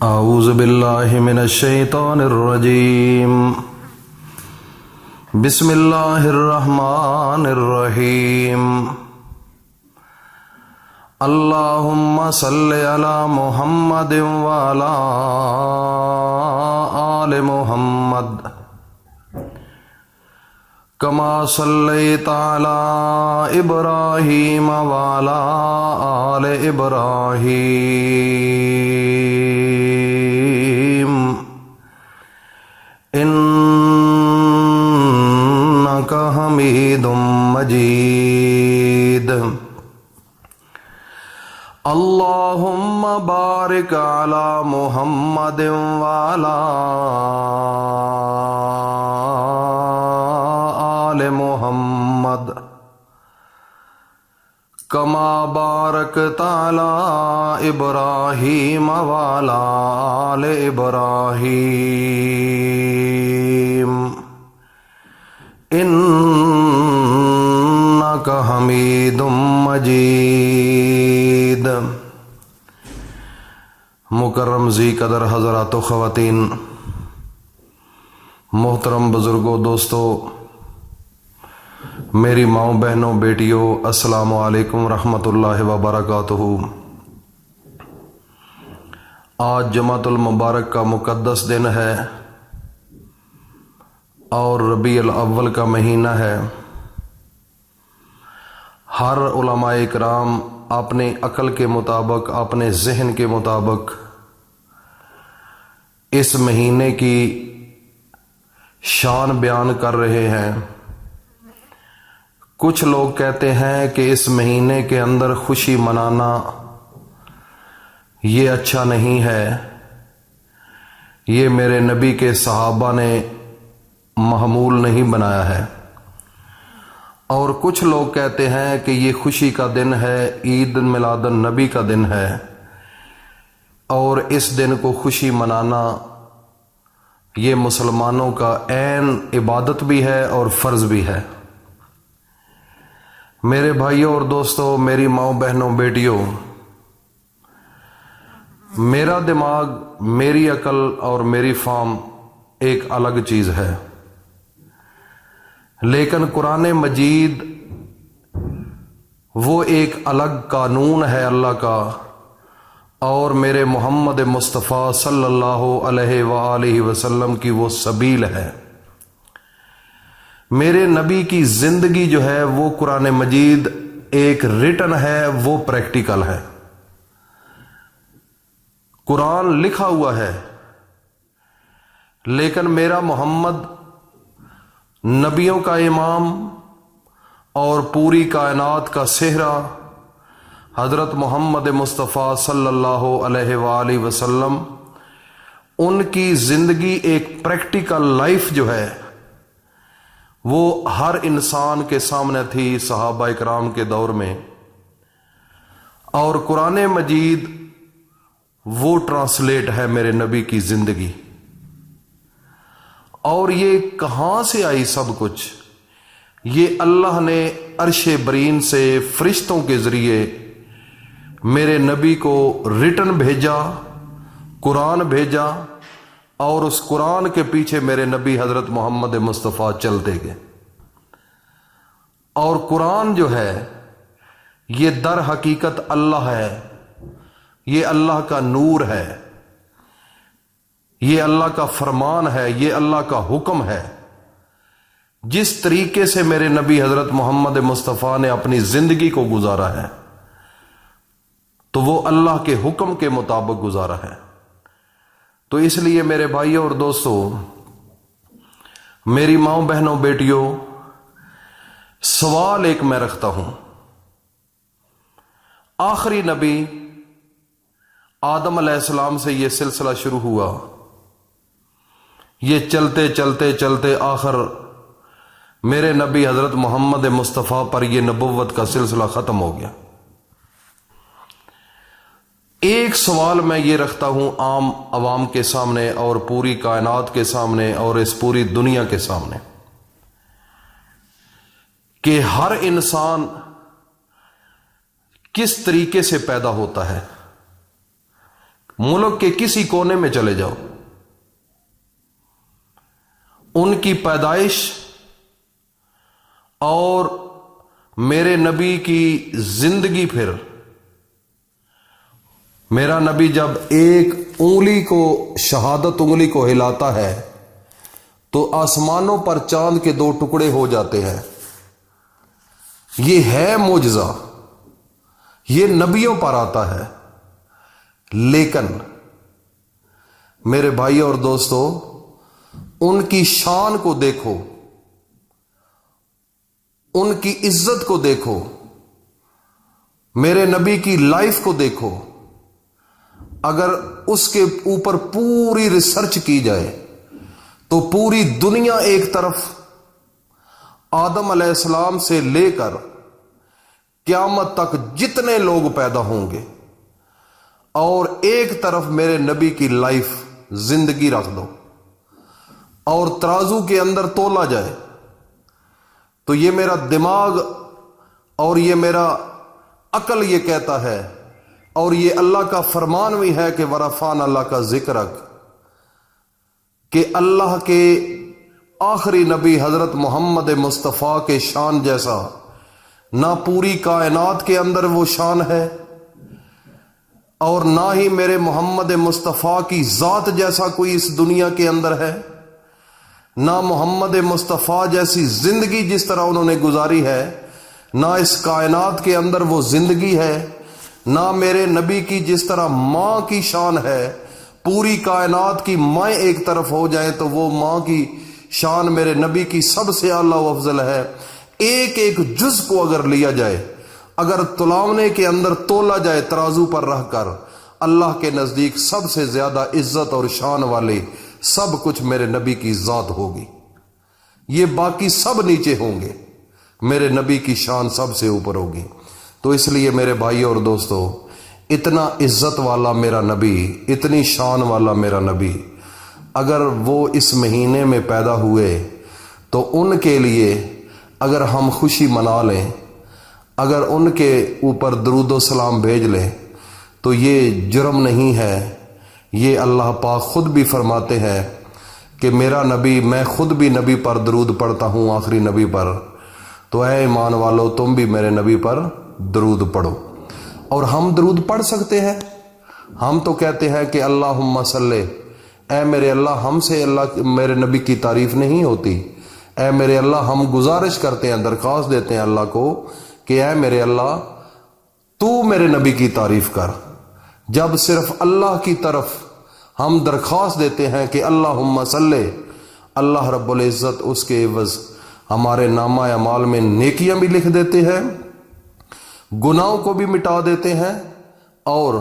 اعوذ باللہ من الشیطان الرجیم بسم اللہ الرحمن الرحیم اللہم صلی علی محمد وعلی آل محمد کما صلیت علی ابراہیم وعلی آل ابراہیم انک حمید مجید اللہم بارک علی محمد وعلی آل محمد کما بارکت علی ابراہیم وعلی آل ابراہیم انک حمید مجید۔ مکرم ذی قدر حضرات و خواتین، محترم بزرگوں، دوستو، میری ماؤں، بہنوں، بیٹیوں، السلام علیکم ورحمۃ اللہ وبرکاتہ۔ آج جمعۃ المبارک کا مقدس دن ہے اور ربیع الاول کا مہینہ ہے۔ ہر علماء اکرام اپنی عقل کے مطابق، اپنے ذہن کے مطابق اس مہینے کی شان بیان کر رہے ہیں۔ کچھ لوگ کہتے ہیں کہ اس مہینے کے اندر خوشی منانا یہ اچھا نہیں ہے، یہ میرے نبی کے صحابہ نے معمول نہیں بنایا ہے۔ اور کچھ لوگ کہتے ہیں کہ یہ خوشی کا دن ہے، عید میلاد النبی کا دن ہے، اور اس دن کو خوشی منانا یہ مسلمانوں کا عین عبادت بھی ہے اور فرض بھی ہے۔ میرے بھائیوں اور دوستوں، میری ماؤں، بہنوں، بیٹیوں، میرا دماغ، میری عقل اور میری فہم ایک الگ چیز ہے، لیکن قرآن مجید وہ ایک الگ قانون ہے اللہ کا، اور میرے محمد مصطفیٰ صلی اللہ علیہ وآلہ وسلم کی وہ سبیل ہے۔ میرے نبی کی زندگی جو ہے وہ قرآن مجید ایک ریٹن ہے، وہ پریکٹیکل ہے۔ قرآن لکھا ہوا ہے، لیکن میرا محمد نبیوں کا امام اور پوری کائنات کا سہرا حضرت محمد مصطفیٰ صلی اللہ علیہ وآلہ وسلم، ان کی زندگی ایک پریکٹیکل لائف جو ہے وہ ہر انسان کے سامنے تھی صحابہ اکرام کے دور میں، اور قرآن مجید وہ ٹرانسلیٹ ہے میرے نبی کی زندگی۔ اور یہ کہاں سے آئی سب کچھ؟ یہ اللہ نے عرش برین سے فرشتوں کے ذریعے میرے نبی کو ریٹن بھیجا، قرآن بھیجا، اور اس قرآن کے پیچھے میرے نبی حضرت محمد مصطفیٰ چلتے گئے۔ اور قرآن جو ہے یہ در حقیقت اللہ ہے، یہ اللہ کا نور ہے، یہ اللہ کا فرمان ہے، یہ اللہ کا حکم ہے۔ جس طریقے سے میرے نبی حضرت محمد مصطفیٰ نے اپنی زندگی کو گزارا ہے تو وہ اللہ کے حکم کے مطابق گزارا ہے۔ تو اس لیے میرے بھائیوں اور دوستوں، میری ماؤں، بہنوں، بیٹیوں، سوال ایک میں رکھتا ہوں۔ آخری نبی آدم علیہ السلام سے یہ سلسلہ شروع ہوا، یہ چلتے چلتے چلتے آخر میرے نبی حضرت محمد مصطفیٰ پر یہ نبوت کا سلسلہ ختم ہو گیا۔ ایک سوال میں یہ رکھتا ہوں عام عوام کے سامنے اور پوری کائنات کے سامنے اور اس پوری دنیا کے سامنے، کہ ہر انسان کس طریقے سے پیدا ہوتا ہے۔ मुल्क के किसी कोने में चले जाओ, उनकी पैदाइश और मेरे नबी की जिंदगी, फिर मेरा नबी जब एक उंगली को, शहादत उंगली को हिलाता है तो आसमानों पर चांद के 2 टुकड़े हो जाते हैं। ये है मुजज़ा, ये नबियों पर आता है। लेकिन मेरे भाई और दोस्तों, उनकी शान को देखो, उनकी इज्जत को देखो, मेरे नबी की लाइफ को देखो। अगर उसके ऊपर पूरी रिसर्च की जाए तो पूरी दुनिया एक तरफ आदम अलैहिस्सलाम से लेकर क़यामत तक जितने लोग पैदा होंगे, और एक तरफ मेरे नबी की लाइफ, जिंदगी रख दो और तराजू के अंदर तोला जाए, तो ये मेरा दिमाग और ये मेरा अकल ये कहता है, और ये अल्लाह का फरमान भी है कि वरफ़ान अल्लाह का जिक्रक, कि अल्लाह के आखिरी नबी हजरत मोहम्मद मुस्तफ़ा के शान जैसा ना पूरी कायनात के अंदर वो शान है, और ना ही मेरे मोहम्मद मुस्तफ़ा की ज़ात जैसा कोई इस दुनिया के अंदर है, ना मोहम्मद मुस्तफ़ा जैसी ज़िंदगी जिस तरह उन्होंने गुजारी है, ना इस कायनात के अंदर वो ज़िंदगी है, ना मेरे नबी की जिस तरह माँ की शान है। पूरी कायनात की माँ एक तरफ हो जाए तो वो माँ की शान मेरे नबी की सबसे आला व अफजल है। एक एक जुज को अगर लिया जाए, अगर तुलावने के अंदर तोला जाए तराजू पर रख कर, अल्लाह के नज़दीक सबसे ज़्यादा इज्जत और शान वाले सब कुछ मेरे नबी की ज़ात होगी। ये बाकी सब नीचे होंगे, मेरे नबी की शान सबसे ऊपर होगी। तो इसलिए मेरे भाई और दोस्तों, इतना इज्जत वाला मेरा नबी, इतनी शान वाला मेरा नबी, अगर वो इस महीने में पैदा हुए तो उनके लिए अगर हम खुशी मना लें, अगर उनके ऊपर दरूद व सलाम भेज लें, तो ये जुर्म नहीं है। ये अल्लाह पाक खुद भी फरमाते हैं कि मेरा नबी, मैं खुद भी नबी पर दरूद पढ़ता हूँ, आखिरी नबी पर। तो ऐ ईमान वालो, तुम भी मेरे नबी पर दरूद पढ़ो। और हम दरूद पढ़ सकते हैं। हम तो कहते हैं कि अल्लाहुम्मा सल्ले, ऐ मेरे अल्लाह, हमसे अल्लाह मेरे नबी की तारीफ नहीं होती। ऐ मेरे अल्लाह, हम गुजारिश करते हैं, दरख्वास्त देते हैं अल्लाह को कि ऐ मेरे अल्लाह, तू मेरे नबी की तारीफ कर। जब सिर्फ अल्लाह की तरफ हम दरख्वास्त देते हैं कि अल्लाहुम्मा सल्ले, अल्लाह रब्बुल इज़्ज़त उसके एवज़ हमारे नामा अमाल में नेकियां भी लिख देते हैं, गुनाहों को भी मिटा देते हैं और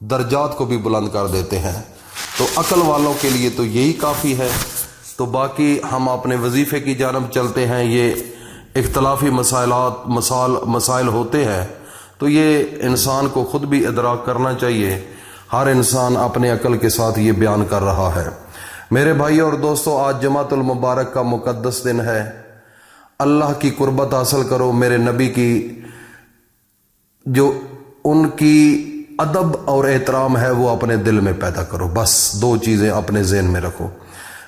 दर्जात को भी बुलंद कर देते हैं। तो अकल वालों के लिए तो यही काफ़ी है। तो बाकी हम अपने वजीफ़े की जानब चलते हैं। ये इख्तलाफी मसाइल होते हैं, तो ये इंसान को ख़ुद भी इदराक करना चाहिए। हर इंसान अपने अकल के साथ ये बयान कर रहा है। मेरे भाई और दोस्तों, आज जमातुल मुबारक का मुक़द्दस दिन है। अल्लाह की कुर्बत हासिल करो, मेरे नबी की जो उनकी अदब और एहतराम है वो अपने दिल में पैदा करो। बस 2 चीज़ें अपने ज़हन में रखो।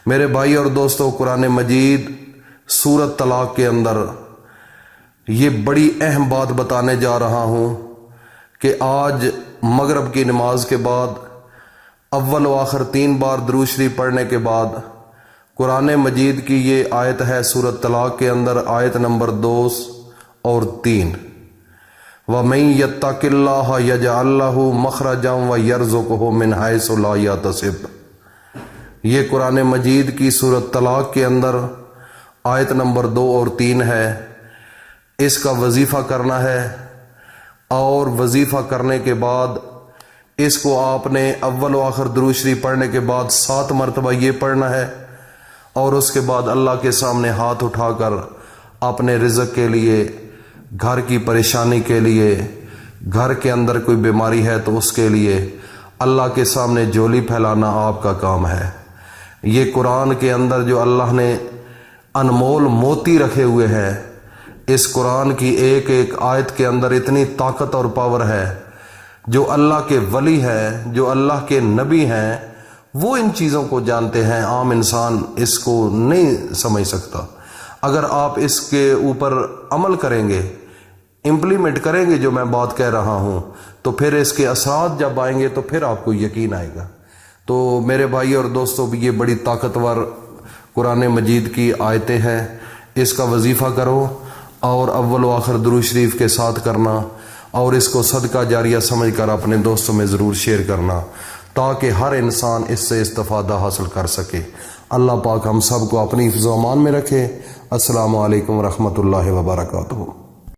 मेरे भाई और दोस्तों, कुरान मजीद सूरत तलाक के अंदर ये बड़ी अहम बात बताने जा रहा हूँ कि आज मगरिब की नमाज के बाद अव्वल व आखिर 3 बार दुरूद शरीफ पढ़ने के बाद कुरान मजीद की ये आयत है सूरत तलाक के अंदर, आयत नंबर 2 और 3, वमन यत्तकिल्लाह यजअल लहू मखरजन व यरज़ुक़हु मिन हैसु ला यहतसिब। ये कुरान मजीद की सूरत तलाक के अंदर आयत नंबर 2 और 3 है। इसका वजीफ़ा करना है, और वजीफ़ा करने के बाद इसको आपने अव्वल व आखिर दुरूद शरीफ पढ़ने के बाद 7 मरतबा ये पढ़ना है, और उसके बाद अल्लाह के सामने हाथ उठाकर अपने रिज़्क़ के लिए, घर की परेशानी के लिए, घर के अंदर कोई बीमारी है तो उसके लिए अल्लाह के सामने झोली फैलाना आपका काम है। ये कुरान के अंदर जो अल्लाह ने अनमोल मोती रखे हुए हैं, इस कुरान की एक एक आयत के अंदर इतनी ताकत और पावर है جو اللہ کے ولی ہے، جو اللہ کے نبی ہیں، وہ ان چیزوں کو جانتے ہیں، عام انسان اس کو نہیں سمجھ سکتا۔ اگر آپ اس کے اوپر عمل کریں گے، امپلیمنٹ کریں گے جو میں بات کہہ رہا ہوں، تو پھر اس کے اثرات جب آئیں گے تو پھر آپ کو یقین آئے گا۔ تو میرے بھائی اور دوستوں، یہ بڑی طاقتور قرآن مجید کی آیتیں ہیں، اس کا وظیفہ کرو اور اول و آخر درود شریف کے ساتھ کرنا، اور اس کو صدقہ جاریہ سمجھ کر اپنے دوستوں میں ضرور شیئر کرنا، تاکہ ہر انسان اس سے استفادہ حاصل کر سکے۔ اللہ پاک ہم سب کو اپنی حفظ و امان میں رکھے۔ السلام علیکم ورحمۃ اللہ وبرکاتہ۔